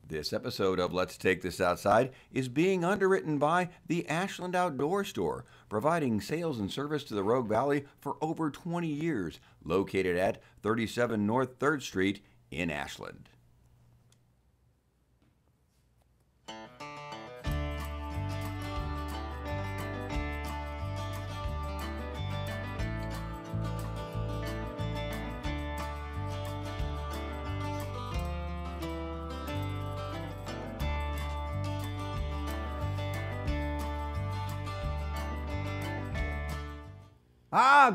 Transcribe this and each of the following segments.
This episode of Let's Take This Outside is being underwritten by the Ashland Outdoor Store, providing sales and service to the Rogue Valley for over 20 years, located at 37 North 3rd Street in Ashland.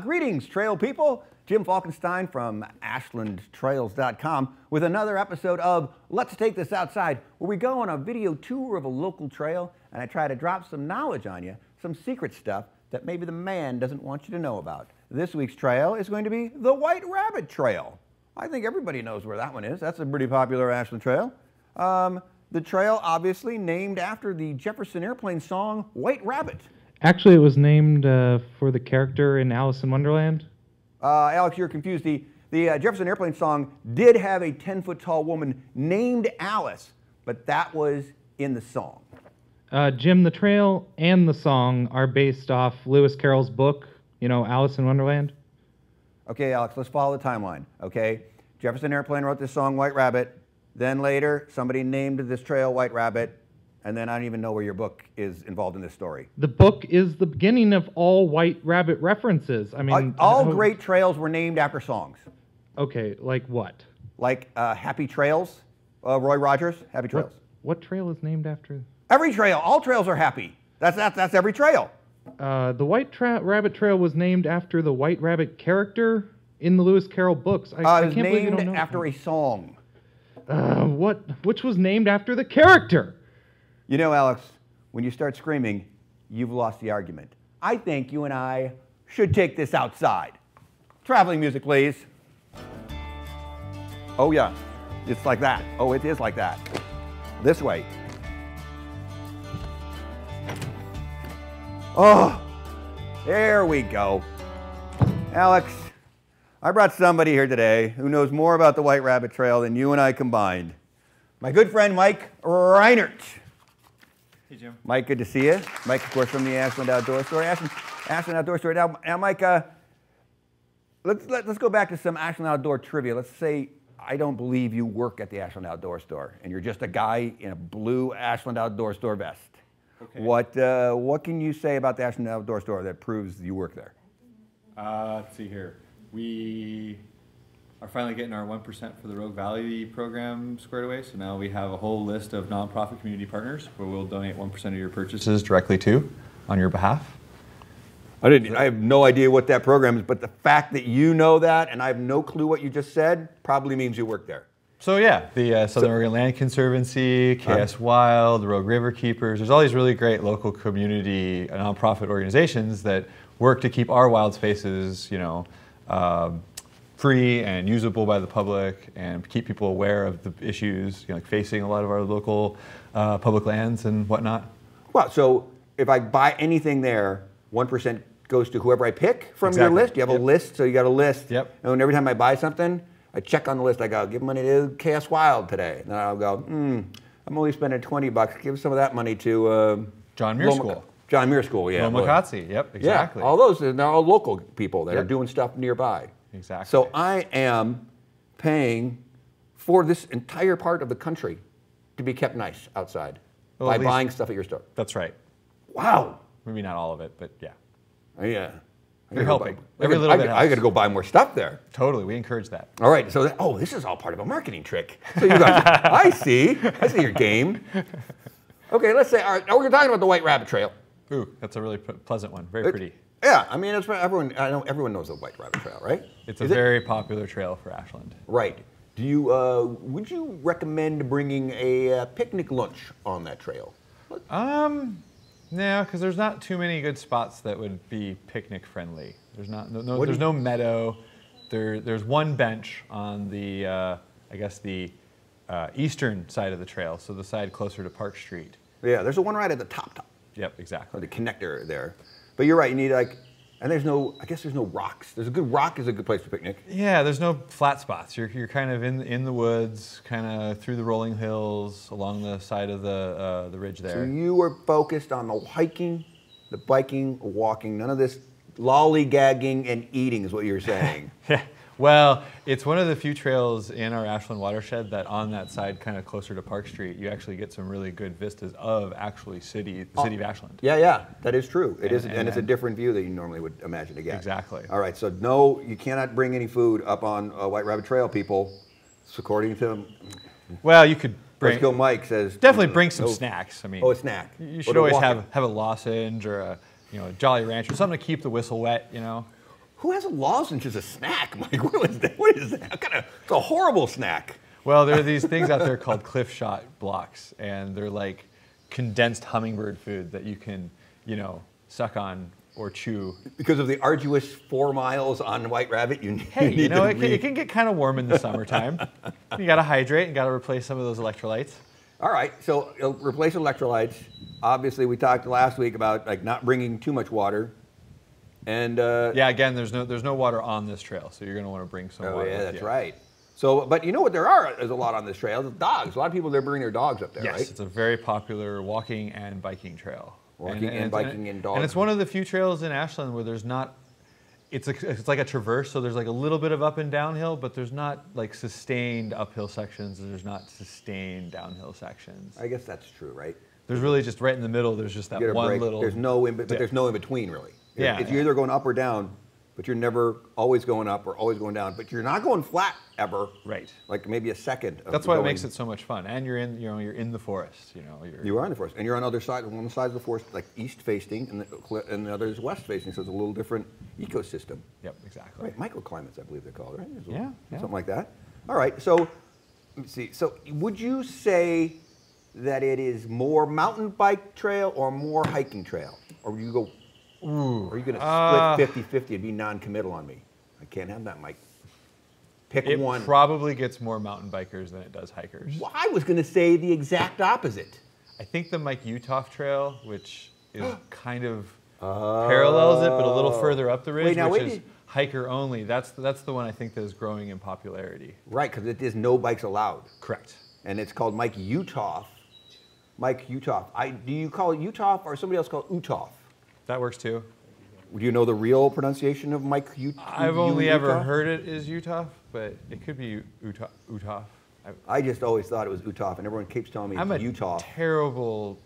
Greetings, trail people. Jim Falkenstein from ashlandtrails.com with another episode of Let's Take This Outside, where we go on a video tour of a local trail and I try to drop some knowledge on you, some secret stuff that maybe the man doesn't want you to know about. This week's trail is going to be the White Rabbit Trail. I think everybody knows where that one is. That's a pretty popular Ashland trail. The trail obviously named after the Jefferson Airplane song, White Rabbit. Actually, it was named for the character in Alice in Wonderland. Alex, you're confused. The Jefferson Airplane song did have a 10-foot-tall woman named Alice, but that was in the song. Jim, the trail and the song are based off Lewis Carroll's book, you know, Alice in Wonderland. Okay, Alex, let's follow the timeline, okay? Jefferson Airplane wrote this song, White Rabbit. Then later, somebody named this trail White Rabbit. And then I don't even know where your book is involved in this story. The book is the beginning of all White Rabbit references. I mean, all great trails were named after songs. Okay, like what? Like Happy Trails, Roy Rogers, Happy Trails. What trail is named after? Every trail. All trails are happy. That's every trail. The White Rabbit Trail was named after the White Rabbit character in the Lewis Carroll books. It was named after a song. Which was named after the character? You know, Alex, when you start screaming, you've lost the argument. I think you and I should take this outside. Traveling music, please. Oh, yeah. It's like that. Oh, it is like that. This way. Oh, there we go. Alex, I brought somebody here today who knows more about the White Rabbit Trail than you and I combined. My good friend, Mike Reinert. Hey, Jim. Mike, good to see you. Mike, of course, from the Ashland Outdoor Store. Ashland Outdoor Store. Now Mike, let's go back to some Ashland Outdoor trivia. Let's say I don't believe you work at the Ashland Outdoor Store, and you're just a guy in a blue Ashland Outdoor Store vest. Okay. What can you say about the Ashland Outdoor Store that proves you work there? Let's see here. We are finally getting our 1% for the Rogue Valley program squared away. So now we have a whole list of nonprofit community partners where we'll donate 1% of your purchases directly to on your behalf. I have no idea what that program is, but the fact that you know that and I have no clue what you just said probably means you work there. So yeah, the Southern Oregon Land Conservancy, KS Wild, the Rogue River Keepers, there's all these really great local community nonprofit organizations that work to keep our wild spaces, you know, free and usable by the public and keep people aware of the issues, you know, like facing a lot of our local public lands and whatnot. Well, so if I buy anything there, 1% goes to whoever I pick from your list? You have a list, so you got a list. Yep. And every time I buy something, I check on the list. I go, give money to KS Wild today. And then I'll go, I'm only spending $20. Give some of that money to John Muir School. John Muir School, yeah. Lomacatsi, yep, exactly. Yeah, all those, they're all local people that are doing stuff nearby. Exactly. So I am paying for this entire part of the country to be kept nice outside by buying stuff at your store. That's right. Wow. Maybe not all of it, but yeah. Yeah. You're helping. Every little bit helps. I got to go buy more stuff there. Totally, we encourage that. All right, so this is all part of a marketing trick. So you guys, I see your game. Okay, let's say, all right, now we're talking about the White Rabbit Trail. Ooh, that's a really pleasant one, very pretty. Yeah, I mean, it's for everyone. I know everyone knows the White Rabbit Trail, right? It's a very popular trail for Ashland. Right. Do you? Would you recommend bringing a picnic lunch on that trail? No, because there's not too many good spots that would be picnic friendly. There's there's no meadow. There's one bench on the I guess the eastern side of the trail, so the side closer to Park Street. Yeah, there's the one right at the top. Yep, exactly. Or the connector there. But you're right. You need like And there's no, I guess there's no rocks. There's a good rock is a good place to picnic. Yeah, there's no flat spots. You're kind of in the woods, kind of through the rolling hills, along the side of the ridge there. So you were focused on the hiking, the biking, walking, none of this lollygagging and eating is what you're saying. Yeah. Well, it's one of the few trails in our Ashland watershed that on that side, kind of closer to Park Street, you actually get some really good vistas of actually the city of Ashland. Yeah, that is true. It is, and it's a different view than you normally would imagine to get. Exactly. All right, so no, you cannot bring any food up on White Rabbit Trail, people. It's according to Well, you could bring. Let's Go Mike says Definitely bring some snacks. I mean, a snack. You should always have a lozenge or a a Jolly Rancher, something to keep the whistle wet. Who has a lozenge as a snack, Mike? What is that? What is that? It's a horrible snack. Well, there are these things out there called cliff shot blocks, and they're like condensed hummingbird food that you can, suck on or chew. Because of the arduous 4 miles on White Rabbit, you need it can get kind of warm in the summertime. You got to hydrate and got to replace some of those electrolytes. All right, so replace electrolytes. Obviously, we talked last week about not bringing too much water. And yeah, again, there's no water on this trail, so you're going to want to bring some water. Oh yeah, that's right. So, but you know what? There's a lot on this trail. The dogs. A lot of people there bring their dogs up there, right? Yes, it's a very popular walking and biking trail. Biking and dogs. And it's one of the few trails in Ashland where there's not. It's like a traverse, so there's like a little bit of up and downhill, but there's not like sustained uphill sections, and there's not sustained downhill sections. I guess that's true, right? There's really just right in the middle. There's just that one little. There's no in between, really. Yeah, you're either going up or down, but you're never always going up or always going down. But you're not going flat ever. Right. Like maybe a second. That's why it makes it so much fun. And you're in the forest. You are in the forest, and you're on other side. One side of the forest, like east facing, and the other is west facing. So it's a little different ecosystem. Yep, exactly. Right, microclimates, I believe they're called, right? Yeah. Something like that. All right. So let's see. So would you say that it is more mountain bike trail or more hiking trail, or you go? Ooh, or are you going to split 50-50 and be non-committal on me? I can't have that, Mike. Pick one. It probably gets more mountain bikers than it does hikers. Well, I was going to say the exact opposite. I think the Mike Uthoff Trail, which is kind of parallels it, but a little further up the ridge, which is hiker only. That's the one I think that is growing in popularity. Right, because it is no bikes allowed. Correct. And it's called Mike Uthoff. Mike Uthoff. Do you call it Uthoff or somebody else call it Uthoff? That works too. Do you know the real pronunciation of Mike Uthoff? I've only ever heard it as Uthoff, but it could be Uthoff. I just always thought it was Uthoff, and everyone keeps telling me it's Uthoff. I'm a terrible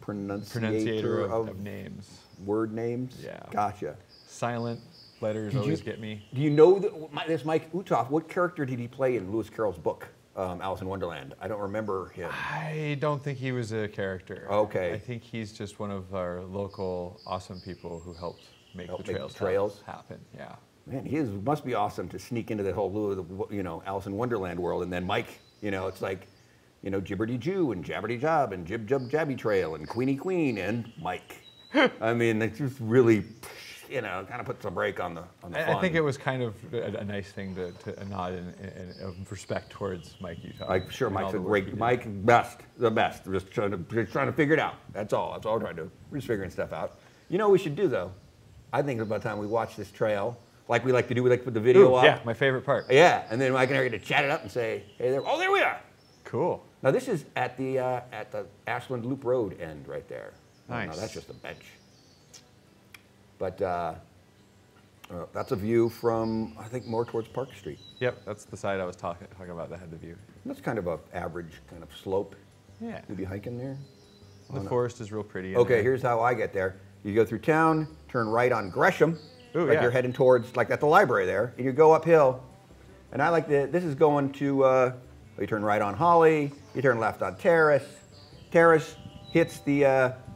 pronunciator of names. Word names? Yeah. Gotcha. Silent letters always get me. Do you know this Mike Uthoff? What character did he play in Lewis Carroll's book, Alice in Wonderland? I don't remember him. I don't think he was a character. Okay. I think he's just one of our local awesome people who helped make the trails happen. Yeah. Man, must be awesome to sneak into the whole Alice in Wonderland world, and then Mike, it's like, Jibberty Jew and Jabberty Job and Jib Jub Jabby Trail and Queenie Queen and Mike. I mean, it's just really, kind of puts a break on the fun. I think it was kind of a nice thing to nod in respect towards Mike Uthoff. I'm sure Mike's a great, Mike, the best. We're just trying to figure it out. That's all we're trying to do. We're just figuring stuff out. You know what we should do, though? I think about the time we watch this trail, like we like to do, we like to put the video up. Yeah, my favorite part. Yeah, and then Mike and I are going to chat it up and say, hey there, there we are. Cool. Now this is at the Ashland Loop Road end right there. Nice. Now that's just a bench. But that's a view from, I think, more towards Park Street. Yep, that's the side I was talking about that had the view. That's kind of an average kind of slope. Yeah. You'd be hiking there. The forest is real pretty. Okay, here's how I get there. You go through town, turn right on Gresham, you're heading towards, like at the library there, and you go uphill. And I like this is going to, you turn right on Holly, you turn left on Terrace. Terrace hits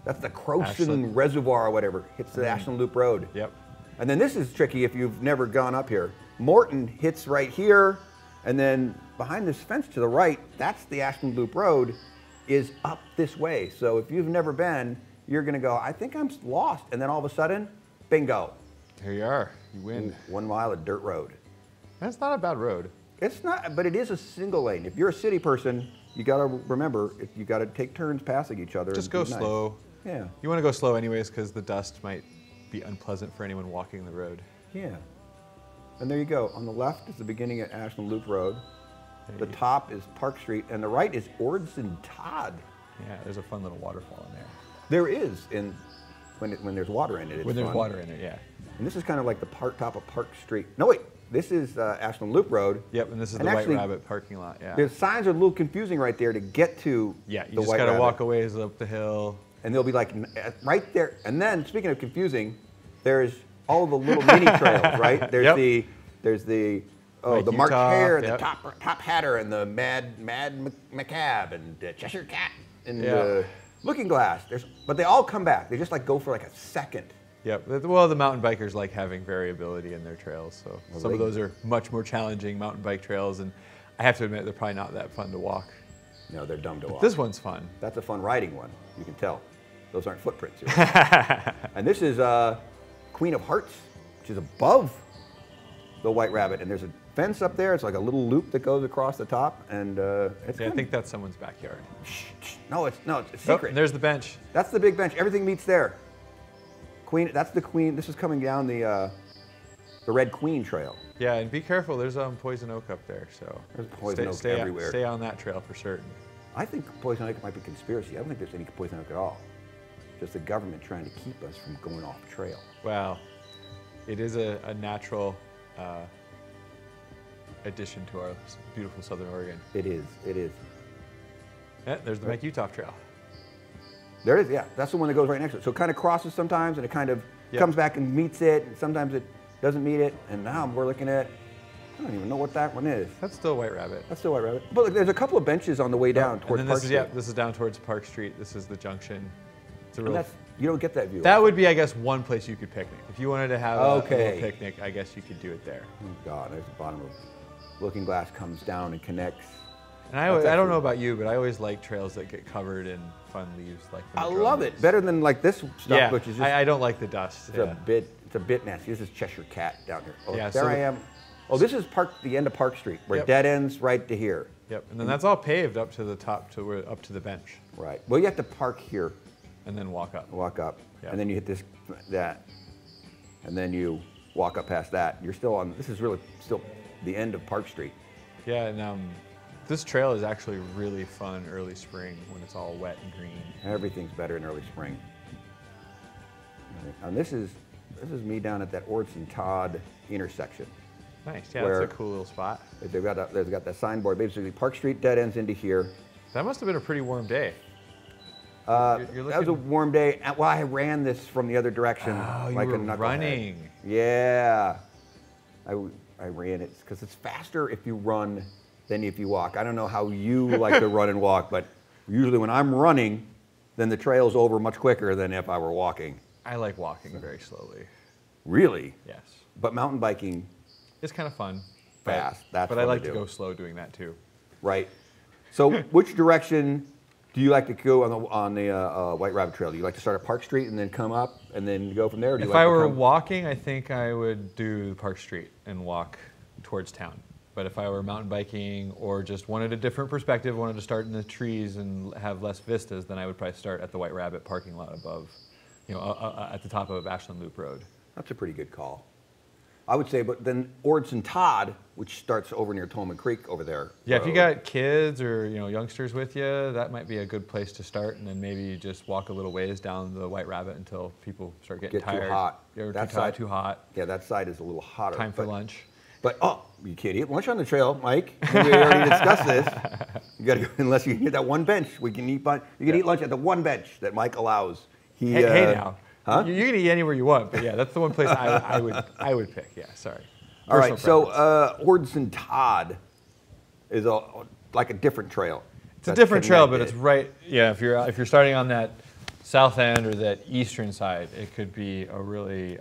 that's the Crowson Reservoir or whatever, hits the Ashland Loop Road. Yep. And then this is tricky if you've never gone up here. Morton hits right here, and then behind this fence to the right, that's the Ashland Loop Road, is up this way. So if you've never been, you're gonna go, I think I'm lost. And then all of a sudden, bingo. Here you are, you win. 1 mile of dirt road. That's not a bad road. It's not, but it is a single lane. If you're a city person, you gotta remember, you gotta take turns passing each other. Just go slow. Yeah. You wanna go slow anyways, because the dust might be unpleasant for anyone walking the road. Yeah. And there you go. On the left is the beginning at Ashland Loop Road. The top is Park Street, and the right is Ordson Todd. Yeah, there's a fun little waterfall in there. There is, when there's water in it. It's when there's fun. water in it, yeah. And this is kind of like the top of Park Street. No, wait. This is Ashland Loop Road. Yep, and this is the actually, White Rabbit parking lot. Yeah. The signs are a little confusing right there to get to yeah, you the just White got to Rabbit. walk a ways up the hill. And they'll be like right there. And then, speaking of confusing, there's all the little mini trails, right? There's the March Hare, the top Hatter, and the Mad Macab, and Cheshire Cat, and Looking Glass. But they all come back. They just like go for like a second. Yep. Well, the mountain bikers like having variability in their trails, so some of those are much more challenging mountain bike trails, and I have to admit they're probably not that fun to walk. No, they're dumb to walk. This one's fun. That's a fun riding one. You can tell. Those aren't footprints. And this is Queen of Hearts, which is above the White Rabbit, and there's a fence up there. It's like a little loop that goes across the top, and it's. Yeah, I think that's someone's backyard. No, it's secret. Oh, there's the bench. That's the big bench. Everything meets there. Queen. That's the Queen. This is coming down the Red Queen Trail. Yeah, and be careful. There's poison oak up there, so there's poison oak everywhere. Stay on that trail for certain. I think poison oak might be conspiracy. I don't think there's any poison oak at all. Just the government trying to keep us from going off trail. Well, it is a natural addition to our beautiful Southern Oregon. It is. It is. Yeah, there's the Mike Uthoff Trail. There it is, yeah. That's the one that goes right next to it. So it kind of crosses sometimes, and it kind of comes back and meets it, and sometimes it doesn't meet it. And now we're looking at, I don't even know what that one is. That's still White Rabbit. That's still White Rabbit. But look, there's a couple of benches on the way down towards Park Street. Yeah, this is down towards Park Street. This is the junction. It's a real. You don't get that view. That would be, I guess, one place you could picnic. If you wanted to have a little picnic, I guess you could do it there. Oh God, there's the bottom of Looking Glass comes down and connects. And I don't know about you, but I always like trails that get covered in fun leaves, like I love it better than like this stuff, which is just. I don't like the dust. It's a bit nasty. This is Cheshire Cat down here. Oh, yeah, there I am. Oh, this is the end of Park Street, where it dead ends right to here. Yep, and then that's all paved up to the top, up to the bench. Right. Well, you have to park here. And then walk up. Walk up, yep. And then you hit that, and then you walk up past that. You're still on. This is really still the end of Park Street. Yeah, and this trail is actually really fun early spring when it's all wet and green. Everything's better in early spring. And this is me down at that Ordson Todd intersection. Nice. Yeah, that's a cool little spot. They've got that signboard. Basically, Park Street dead ends into here. That must have been a pretty warm day. That was a warm day. Well, I ran this from the other direction. Oh, like you were a knucklehead. running. Yeah. I ran it because it's faster if you run than if you walk. I don't know how you like to run and walk, but usually when I'm running, then the trail's over much quicker than if I were walking. I like walking very slowly. Really? Yes. But mountain biking. It's kind of fun. Fast. But I like to go slow doing that too. Right. So which direction do you like to go on the White Rabbit Trail? Do you like to start at Park Street and then come up and then go from there? Or do you if like I were walking, I think I would do Park Street and walk towards town. But if I were mountain biking or just wanted a different perspective, wanted to start in the trees and have less vistas, then I would probably start at the White Rabbit parking lot above, at the top of Ashland Loop Road. That's a pretty good call. I would say, but then Ordson Todd, which starts over near Tolman Creek over there. Yeah, if you got kids or youngsters with you, that might be a good place to start, and then maybe you just walk a little ways down the White Rabbit until people start getting tired. Too hot. Too hot. Yeah, that side is a little hotter. Time for lunch. But you can't eat lunch on the trail, Mike. We already discussed this. You got to go unless you hit that one bench. We can eat. You can eat lunch at the one bench that Mike allows. Hey now. Huh? You can eat anywhere you want, but yeah, that's the one place I would pick. Yeah, sorry. All right, so Ordson Todd is like a different trail. It's a different trail, but it's right. Yeah, if you're starting on that south end or that eastern side, it could be a really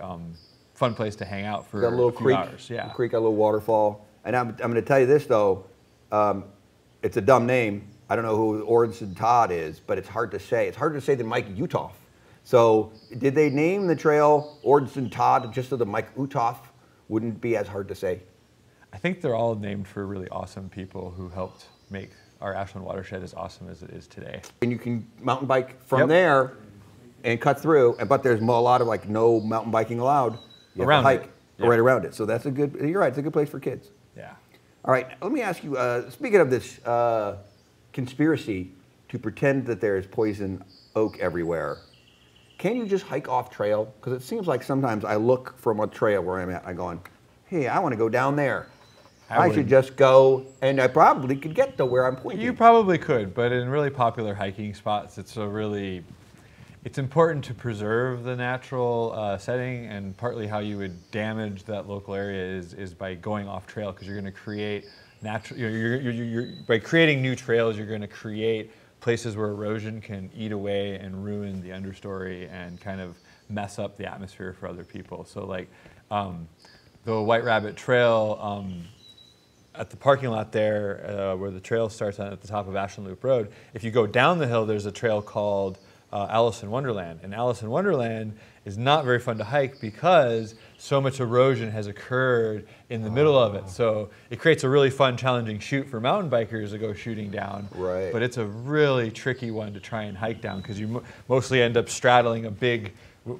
fun place to hang out for got a little few creek. hours. Yeah, creek, got a little waterfall, and I'm going to tell you this though, it's a dumb name. I don't know who Ordson Todd is, but it's hard to say. It's harder to say than Mike Uthoff. So did they name the trail Ordson Todd just so the Mike Uthoff wouldn't be as hard to say? I think they're all named for really awesome people who helped make our Ashland watershed as awesome as it is today. And you can mountain bike from there and cut through, but there's a lot of like no mountain biking allowed. You have Around to it. hike Yeah. right around it. So that's a good, you're right, it's a good place for kids. Yeah. All right, let me ask you, speaking of this conspiracy to pretend that there's poison oak everywhere, can you just hike off trail? Because it seems like sometimes I look from a trail where I'm at, I'm going, hey, I want to go down there. I should just go, and I probably could get to where I'm pointing. You probably could, but in really popular hiking spots, it's important to preserve the natural setting, and partly how you would damage that local area is by going off trail, because you're going to create natural. By creating new trails, you're going to create places where erosion can eat away and ruin the understory and kind of mess up the atmosphere for other people. So like the White Rabbit Trail. At the parking lot there, where the trail starts at the top of Ashland Loop Road, if you go down the hill, there's a trail called Alice in Wonderland. And Alice in Wonderland is not very fun to hike because so much erosion has occurred in the middle of it. So it creates a really fun, challenging chute for mountain bikers to go shooting down. Right. But it's a really tricky one to try and hike down, because you mostly end up straddling a big,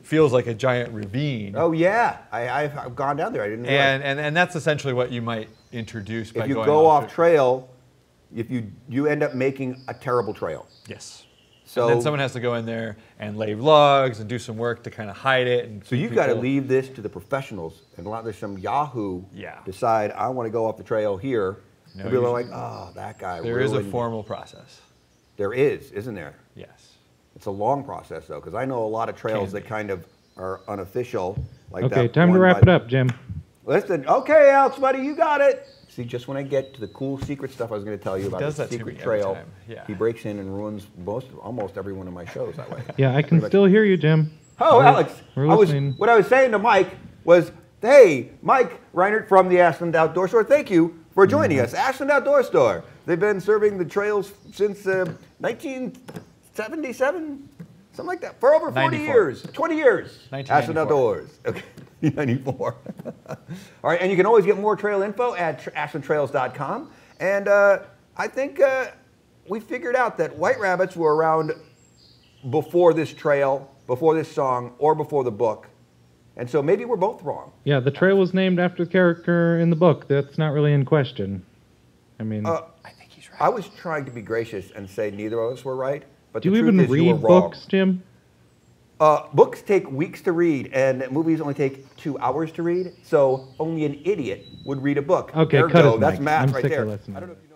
feels like a giant ravine. Oh yeah, I've gone down there. I didn't realize. And that's essentially what you might introduce by if you going go off it. trail, if you end up making a terrible trail. Yes. So and then someone has to go in there and lay logs and do some work to kind of hide it. And so you've got to leave this to the professionals. And there's some Yahoo decide I want to go off the trail here. No, and people are like, oh, that guy. There is a ruined formal process. There is, isn't there? Yes. It's a long process though, because I know a lot of trails that kind of are unofficial. Like Okay, that time to one wrap it up, Jim. Listen, okay, Alex, buddy, you got it. See, just when I get to the cool secret stuff I was going to tell you about does the that to secret me every trail, time. Yeah. he breaks in and ruins almost every one of my shows that way. Yeah, I can still hear you, Jim. Oh, Alex, We're listening. what I was saying to Mike was, hey, Mike Reinert from the Ashland Outdoor Store, thank you for joining us. Ashland Outdoor Store. They've been serving the trails since 1977, something like that, for over 40 94. years, 20 years. 1994. Ashland Outdoors. Okay. 94. All right, and you can always get more trail info at ashlandtrails.com. And I think we figured out that white rabbits were around before this trail, before this song, or before the book. And so maybe we're both wrong. Yeah, the trail was named after the character in the book. That's not really in question. I mean, I think he's right. I was trying to be gracious and say neither of us were right. But do the you truth even is you were read wrong. books, Jim? Books take weeks to read, and movies only take 2 hours to read. So only an idiot would read a book. Okay, there cut go. his That's mic. math I'm right sick there. of listening. I don't know if you